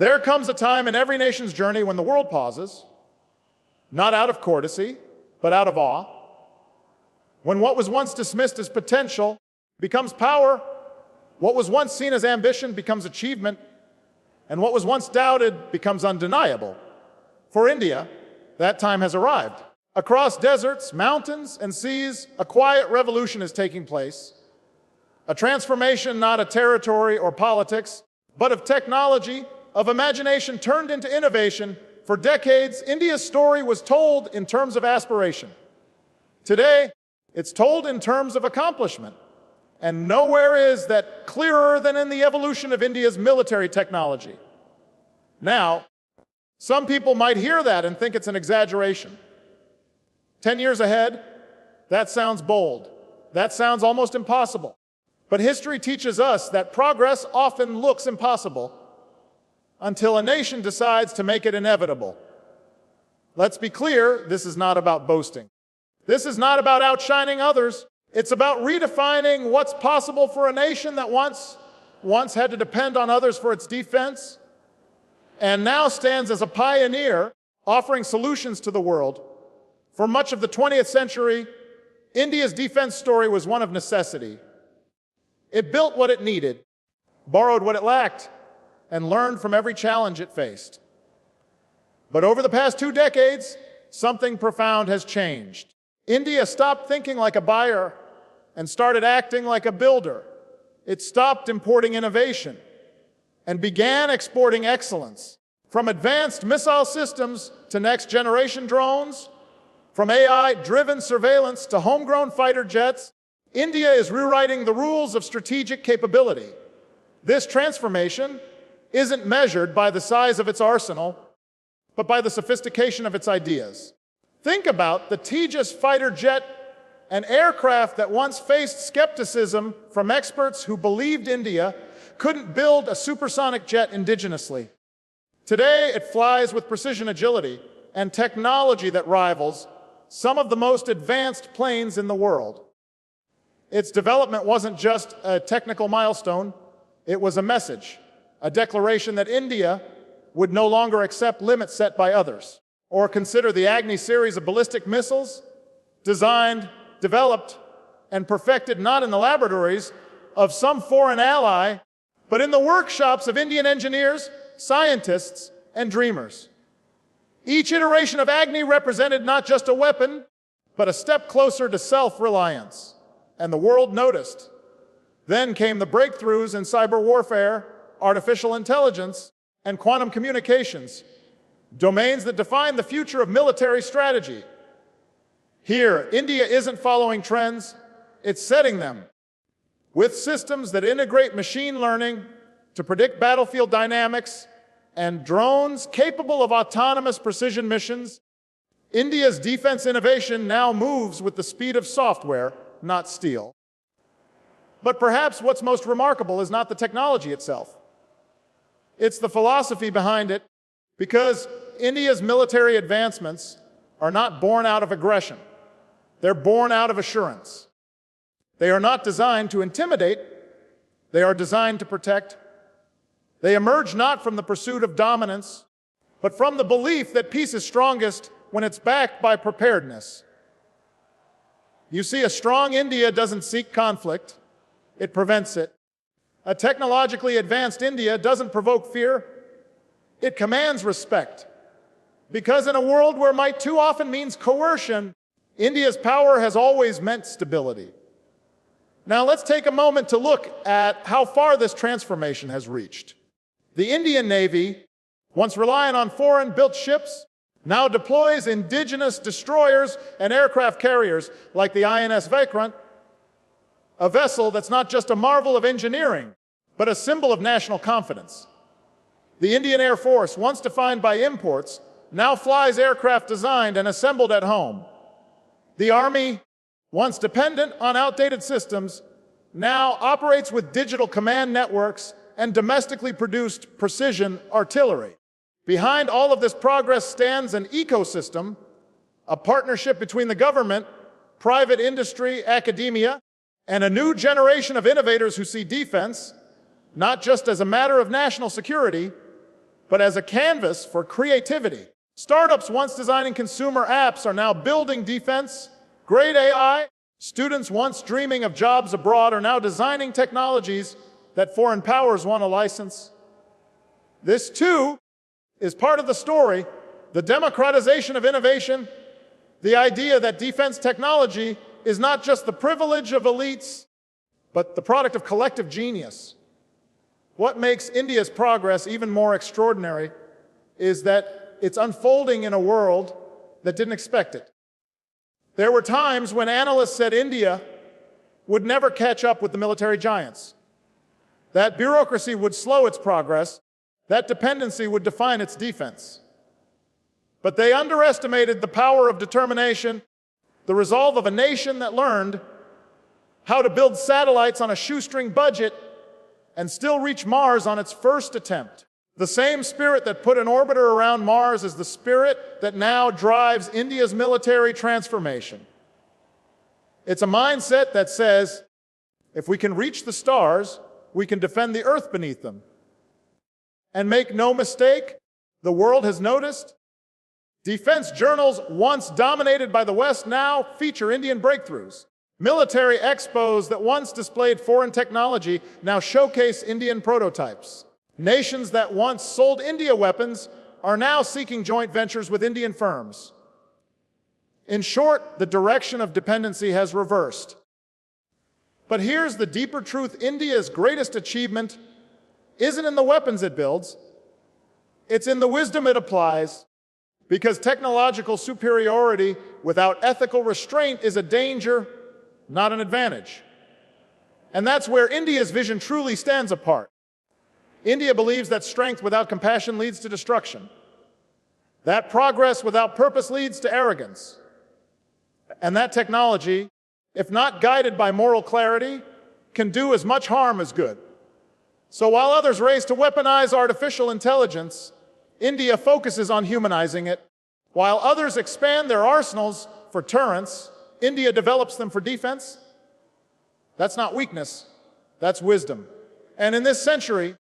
There comes a time in every nation's journey when the world pauses, not out of courtesy, but out of awe, when what was once dismissed as potential becomes power, what was once seen as ambition becomes achievement, and what was once doubted becomes undeniable. For India, that time has arrived. Across deserts, mountains, and seas, a quiet revolution is taking place. A transformation not of territory or politics, but of technology, of imagination turned into innovation. For decades, India's story was told in terms of aspiration. Today, it's told in terms of accomplishment. And nowhere is that clearer than in the evolution of India's military technology. Now, some people might hear that and think it's an exaggeration. 10 years ahead, that sounds bold. That sounds almost impossible. But history teaches us that progress often looks impossible until a nation decides to make it inevitable. Let's be clear, this is not about boasting. This is not about outshining others. It's about redefining what's possible for a nation that once had to depend on others for its defense, and now stands as a pioneer offering solutions to the world. For much of the 20th century, India's defense story was one of necessity. It built what it needed, borrowed what it lacked, and learned from every challenge it faced. But over the past 2 decades, something profound has changed. India stopped thinking like a buyer and started acting like a builder. It stopped importing innovation and began exporting excellence. From advanced missile systems to next-generation drones, from AI-driven surveillance to homegrown fighter jets, India is rewriting the rules of strategic capability. This transformation isn't measured by the size of its arsenal, but by the sophistication of its ideas. Think about the Tejas fighter jet, an aircraft that once faced skepticism from experts who believed India couldn't build a supersonic jet indigenously. Today, it flies with precision, agility, and technology that rivals some of the most advanced planes in the world. Its development wasn't just a technical milestone, it was a message, a declaration that India would no longer accept limits set by others, or consider the Agni series of ballistic missiles designed, developed, and perfected not in the laboratories of some foreign ally, but in the workshops of Indian engineers, scientists, and dreamers. Each iteration of Agni represented not just a weapon, but a step closer to self-reliance. And the world noticed. Then came the breakthroughs in cyber warfare, artificial intelligence, and quantum communications, domains that define the future of military strategy. Here, India isn't following trends, it's setting them. With systems that integrate machine learning to predict battlefield dynamics and drones capable of autonomous precision missions, India's defense innovation now moves with the speed of software, not steel. But perhaps what's most remarkable is not the technology itself. It's the philosophy behind it, because India's military advancements are not born out of aggression. They're born out of assurance. They are not designed to intimidate. They are designed to protect. They emerge not from the pursuit of dominance, but from the belief that peace is strongest when it's backed by preparedness. You see, a strong India doesn't seek conflict, it prevents it. A technologically advanced India doesn't provoke fear, it commands respect. Because in a world where might too often means coercion, India's power has always meant stability. Now let's take a moment to look at how far this transformation has reached. The Indian Navy, once reliant on foreign-built ships, now deploys indigenous destroyers and aircraft carriers like the INS Vikrant, a vessel that's not just a marvel of engineering, but a symbol of national confidence. The Indian Air Force, once defined by imports, now flies aircraft designed and assembled at home. The Army, once dependent on outdated systems, now operates with digital command networks and domestically produced precision artillery. Behind all of this progress stands an ecosystem, a partnership between the government, private industry, academia, and a new generation of innovators who see defense not just as a matter of national security, but as a canvas for creativity. Startups once designing consumer apps are now building defense-grade AI. Students once dreaming of jobs abroad are now designing technologies that foreign powers want to license. This, too, is part of the story, the democratization of innovation, the idea that defense technology is not just the privilege of elites, but the product of collective genius. What makes India's progress even more extraordinary is that it's unfolding in a world that didn't expect it. There were times when analysts said India would never catch up with the military giants, that bureaucracy would slow its progress, that dependency would define its defense. But they underestimated the power of determination, the resolve of a nation that learned how to build satellites on a shoestring budget and still reach Mars on its first attempt. The same spirit that put an orbiter around Mars is the spirit that now drives India's military transformation. It's a mindset that says, if we can reach the stars, we can defend the earth beneath them. And make no mistake, the world has noticed. Defense journals once dominated by the West now feature Indian breakthroughs. Military expos that once displayed foreign technology now showcase Indian prototypes. Nations that once sold India weapons are now seeking joint ventures with Indian firms. In short, the direction of dependency has reversed. But here's the deeper truth: India's greatest achievement isn't in the weapons it builds, it's in the wisdom it applies, because technological superiority without ethical restraint is a danger, not an advantage. And that's where India's vision truly stands apart. India believes that strength without compassion leads to destruction, that progress without purpose leads to arrogance, and that technology, if not guided by moral clarity, can do as much harm as good. So while others race to weaponize artificial intelligence, India focuses on humanizing it. While others expand their arsenals for deterrence, India develops them for defense. That's not weakness, that's wisdom. And in this century,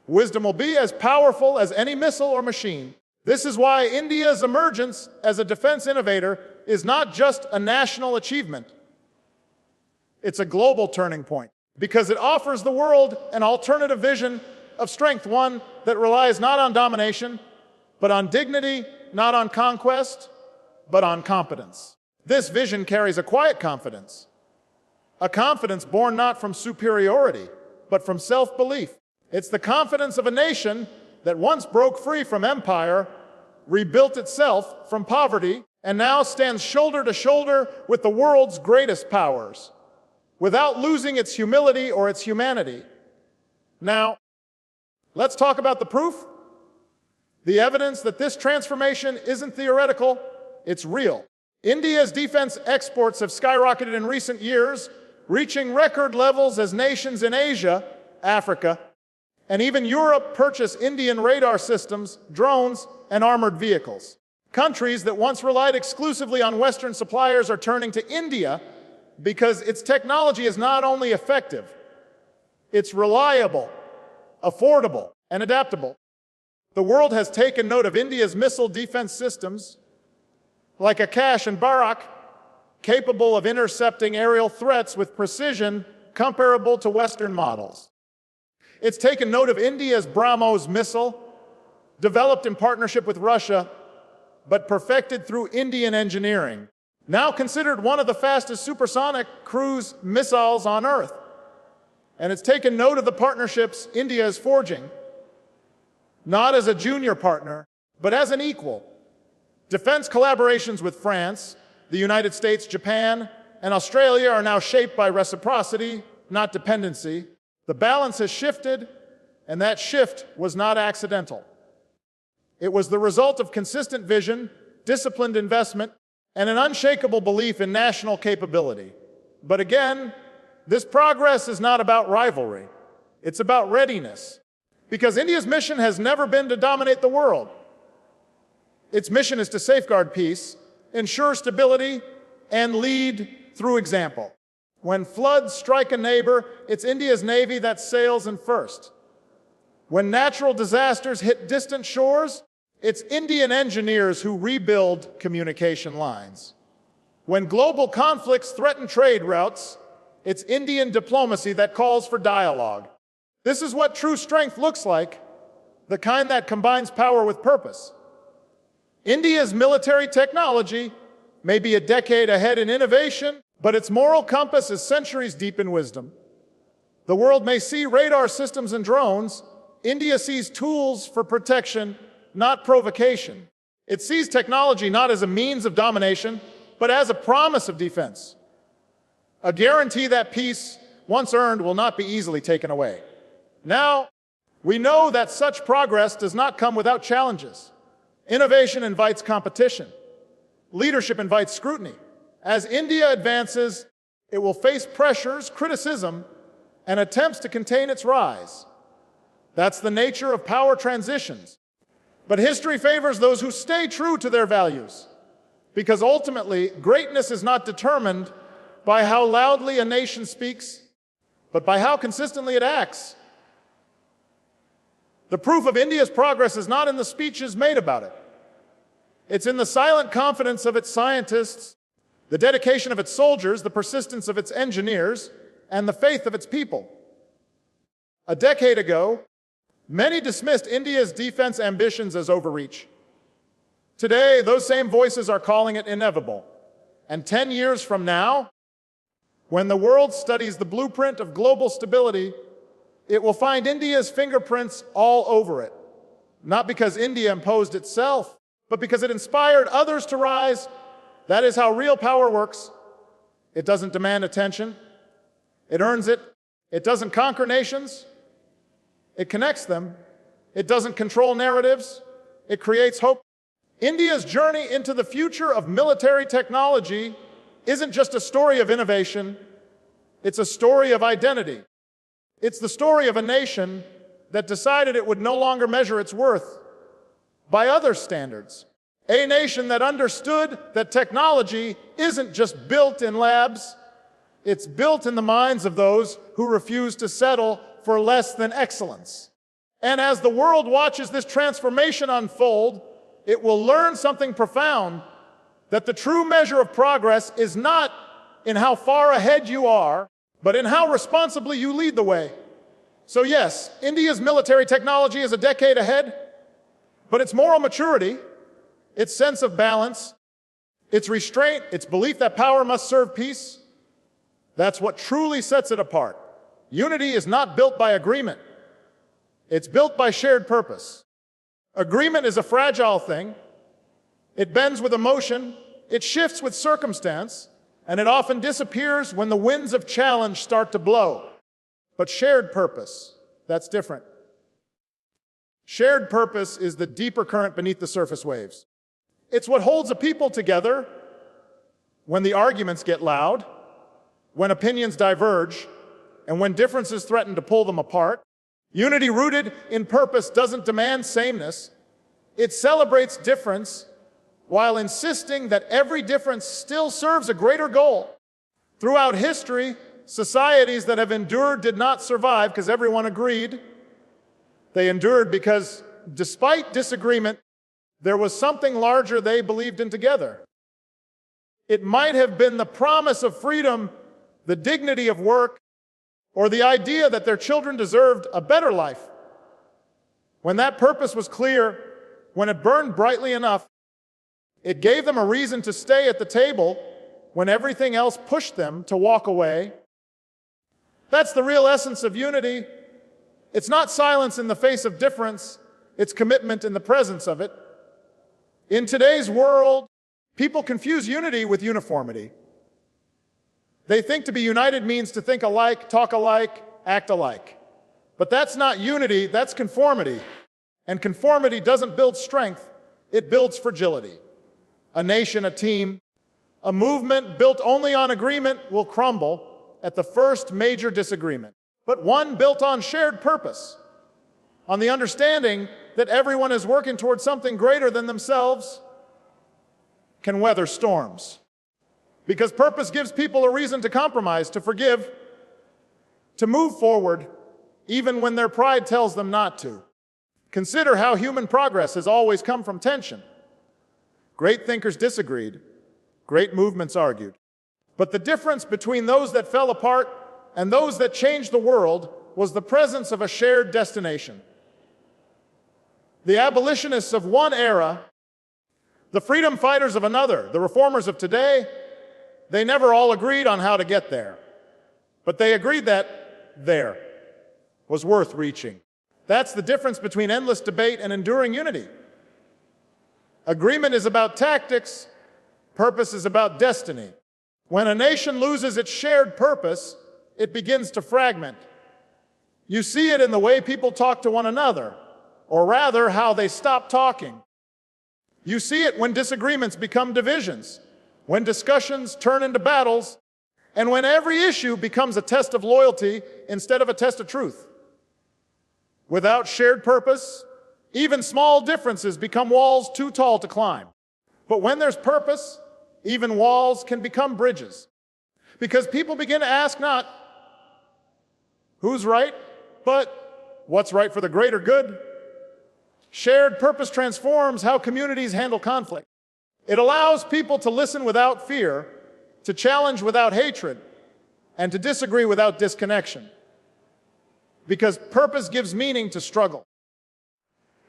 wisdom will be as powerful as any missile or machine. This is why India's emergence as a defense innovator is not just a national achievement. It's a global turning point, because it offers the world an alternative vision of strength, one that relies not on domination, but on dignity, not on conquest, but on competence. This vision carries a quiet confidence, a confidence born not from superiority, but from self-belief. It's the confidence of a nation that once broke free from empire, rebuilt itself from poverty, and now stands shoulder to shoulder with the world's greatest powers, without losing its humility or its humanity. Now, let's talk about the proof. The evidence that this transformation isn't theoretical, it's real. India's defense exports have skyrocketed in recent years, reaching record levels as nations in Asia, Africa, and even Europe purchase Indian radar systems, drones, and armored vehicles. Countries that once relied exclusively on Western suppliers are turning to India because its technology is not only effective, it's reliable, affordable, and adaptable. The world has taken note of India's missile defense systems, like Akash and Barak, capable of intercepting aerial threats with precision comparable to Western models. It's taken note of India's BrahMos missile, developed in partnership with Russia, but perfected through Indian engineering, now considered one of the fastest supersonic cruise missiles on Earth. And it's taken note of the partnerships India is forging, not as a junior partner, but as an equal. Defense collaborations with France, the United States, Japan, and Australia are now shaped by reciprocity, not dependency. The balance has shifted, and that shift was not accidental. It was the result of consistent vision, disciplined investment, and an unshakable belief in national capability. But again, this progress is not about rivalry. It's about readiness. Because India's mission has never been to dominate the world. Its mission is to safeguard peace, ensure stability, and lead through example. When floods strike a neighbor, it's India's Navy that sails in first. When natural disasters hit distant shores, it's Indian engineers who rebuild communication lines. When global conflicts threaten trade routes, it's Indian diplomacy that calls for dialogue. This is what true strength looks like, the kind that combines power with purpose. India's military technology may be a decade ahead in innovation, but its moral compass is centuries deep in wisdom. The world may see radar systems and drones. India sees tools for protection, not provocation. It sees technology not as a means of domination, but as a promise of defense. A guarantee that peace, once earned, will not be easily taken away. Now, we know that such progress does not come without challenges. Innovation invites competition. Leadership invites scrutiny. As India advances, it will face pressures, criticism, and attempts to contain its rise. That's the nature of power transitions. But history favors those who stay true to their values, because ultimately, greatness is not determined by how loudly a nation speaks, but by how consistently it acts. The proof of India's progress is not in the speeches made about it. It's in the silent confidence of its scientists, the dedication of its soldiers, the persistence of its engineers, and the faith of its people. A decade ago, many dismissed India's defense ambitions as overreach. Today, those same voices are calling it inevitable. And 10 years from now, when the world studies the blueprint of global stability, it will find India's fingerprints all over it. Not because India imposed itself, but because it inspired others to rise. That is how real power works. It doesn't demand attention. It earns it. It doesn't conquer nations. It connects them. It doesn't control narratives. It creates hope. India's journey into the future of military technology isn't just a story of innovation. It's a story of identity. It's the story of a nation that decided it would no longer measure its worth by other standards. A nation that understood that technology isn't just built in labs, it's built in the minds of those who refuse to settle for less than excellence. And as the world watches this transformation unfold, it will learn something profound, that the true measure of progress is not in how far ahead you are, but in how responsibly you lead the way. So yes, India's military technology is a decade ahead, but its moral maturity, its sense of balance, its restraint, its belief that power must serve peace, that's what truly sets it apart. Unity is not built by agreement. It's built by shared purpose. Agreement is a fragile thing. It bends with emotion, it shifts with circumstance, and it often disappears when the winds of challenge start to blow. But shared purpose, that's different. Shared purpose is the deeper current beneath the surface waves. It's what holds a people together when the arguments get loud, when opinions diverge, and when differences threaten to pull them apart. Unity rooted in purpose doesn't demand sameness. It celebrates difference while insisting that every difference still serves a greater goal. Throughout history, societies that have endured did not survive because everyone agreed. They endured because, despite disagreement, there was something larger they believed in together. It might have been the promise of freedom, the dignity of work, or the idea that their children deserved a better life. When that purpose was clear, when it burned brightly enough, it gave them a reason to stay at the table when everything else pushed them to walk away. That's the real essence of unity. It's not silence in the face of difference, it's commitment in the presence of it. In today's world, people confuse unity with uniformity. They think to be united means to think alike, talk alike, act alike. But that's not unity, that's conformity. And conformity doesn't build strength, it builds fragility. A nation, a team, a movement built only on agreement will crumble at the first major disagreement. But one built on shared purpose, on the understanding that everyone is working towards something greater than themselves, can weather storms. Because purpose gives people a reason to compromise, to forgive, to move forward, even when their pride tells them not to. Consider how human progress has always come from tension. Great thinkers disagreed. Great movements argued. But the difference between those that fell apart and those that changed the world was the presence of a shared destination. The abolitionists of one era, the freedom fighters of another, the reformers of today, they never all agreed on how to get there. But they agreed that there was worth reaching. That's the difference between endless debate and enduring unity. Agreement is about tactics, purpose is about destiny. When a nation loses its shared purpose, it begins to fragment. You see it in the way people talk to one another, or rather, how they stop talking. You see it when disagreements become divisions, when discussions turn into battles, and when every issue becomes a test of loyalty instead of a test of truth. Without shared purpose, even small differences become walls too tall to climb. But when there's purpose, even walls can become bridges. Because people begin to ask not who's right, but what's right for the greater good. Shared purpose transforms how communities handle conflict. It allows people to listen without fear, to challenge without hatred, and to disagree without disconnection. Because purpose gives meaning to struggle.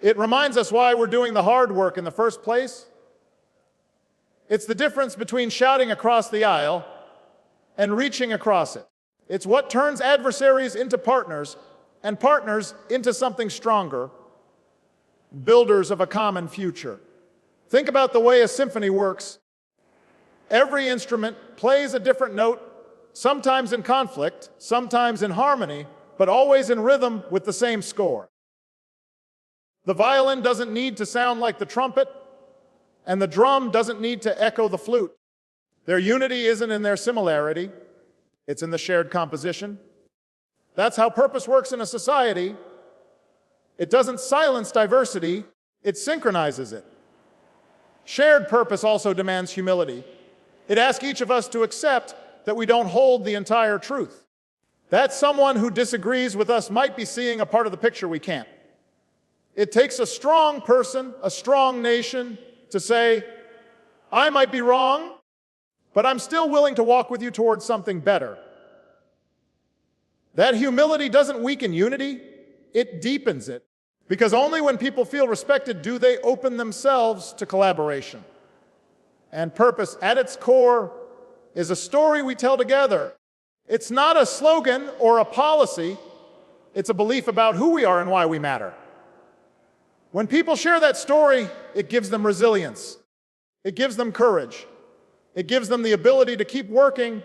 It reminds us why we're doing the hard work in the first place. It's the difference between shouting across the aisle and reaching across it. It's what turns adversaries into partners and partners into something stronger, builders of a common future. Think about the way a symphony works. Every instrument plays a different note, sometimes in conflict, sometimes in harmony, but always in rhythm with the same score. The violin doesn't need to sound like the trumpet, and the drum doesn't need to echo the flute. Their unity isn't in their similarity, it's in the shared composition. That's how purpose works in a society. It doesn't silence diversity, it synchronizes it. Shared purpose also demands humility. It asks each of us to accept that we don't hold the entire truth. That someone who disagrees with us might be seeing a part of the picture we can't. It takes a strong person, a strong nation, to say, I might be wrong, but I'm still willing to walk with you towards something better. That humility doesn't weaken unity, it deepens it. Because only when people feel respected do they open themselves to collaboration. And purpose, at its core, is a story we tell together. It's not a slogan or a policy, it's a belief about who we are and why we matter. When people share that story, it gives them resilience. It gives them courage. It gives them the ability to keep working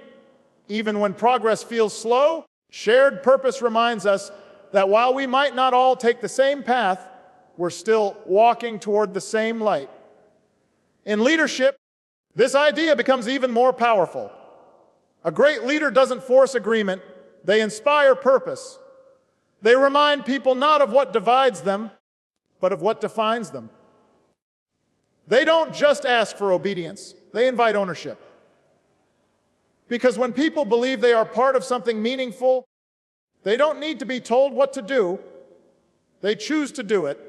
even when progress feels slow. Shared purpose reminds us that while we might not all take the same path, we're still walking toward the same light. In leadership, this idea becomes even more powerful. A great leader doesn't force agreement, they inspire purpose. They remind people not of what divides them, but of what defines them. They don't just ask for obedience, they invite ownership. Because when people believe they are part of something meaningful, they don't need to be told what to do, they choose to do it.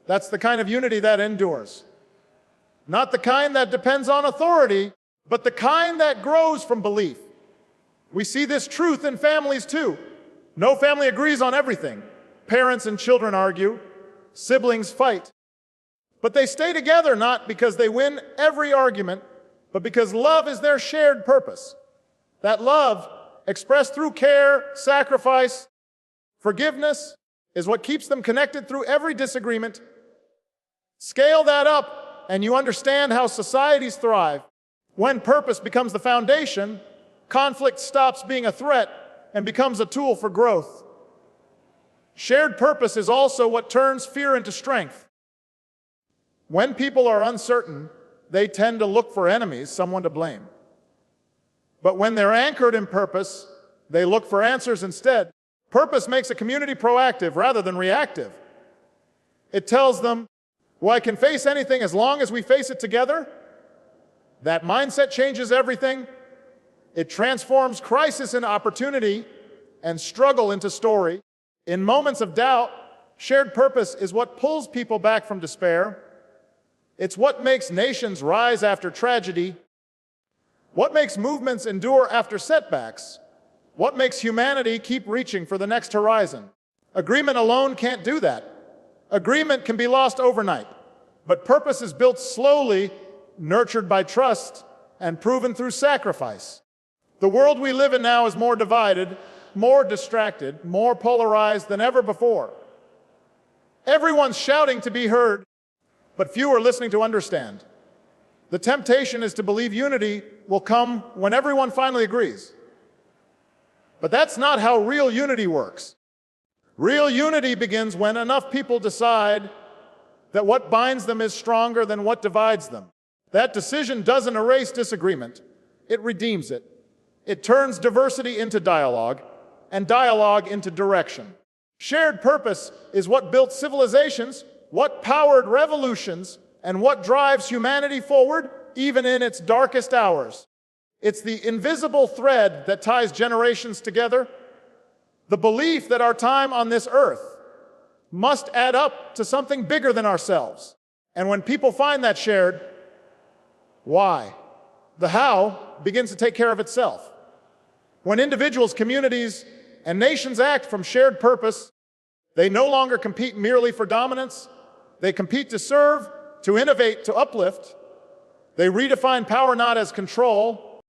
That's the kind of unity that endures. Not the kind that depends on authority, but the kind that grows from belief. We see this truth in families too. No family agrees on everything. Parents and children argue, siblings fight. But they stay together not because they win every argument, but because love is their shared purpose. That love, expressed through care, sacrifice, forgiveness, is what keeps them connected through every disagreement. Scale that up, and you understand how societies thrive. When purpose becomes the foundation, conflict stops being a threat and becomes a tool for growth. Shared purpose is also what turns fear into strength. When people are uncertain, they tend to look for enemies, someone to blame. But when they're anchored in purpose, they look for answers instead. Purpose makes a community proactive rather than reactive. It tells them, well, I can face anything as long as we face it together. That mindset changes everything. It transforms crisis into opportunity and struggle into story. In moments of doubt, shared purpose is what pulls people back from despair. It's what makes nations rise after tragedy, what makes movements endure after setbacks, what makes humanity keep reaching for the next horizon. Agreement alone can't do that. Agreement can be lost overnight, but purpose is built slowly, nurtured by trust, and proven through sacrifice. The world we live in now is more divided, more distracted, more polarized than ever before. Everyone's shouting to be heard, but few are listening to understand. The temptation is to believe unity will come when everyone finally agrees. But that's not how real unity works. Real unity begins when enough people decide that what binds them is stronger than what divides them. That decision doesn't erase disagreement, it redeems it. It turns diversity into dialogue, and dialogue into direction. Shared purpose is what built civilizations, what powered revolutions, and what drives humanity forward, even in its darkest hours. It's the invisible thread that ties generations together, the belief that our time on this earth must add up to something bigger than ourselves. And when people find that shared, why? The how begins to take care of itself. When individuals, communities, and nations act from shared purpose, they no longer compete merely for dominance. They compete to serve, to innovate, to uplift. They redefine power not as control,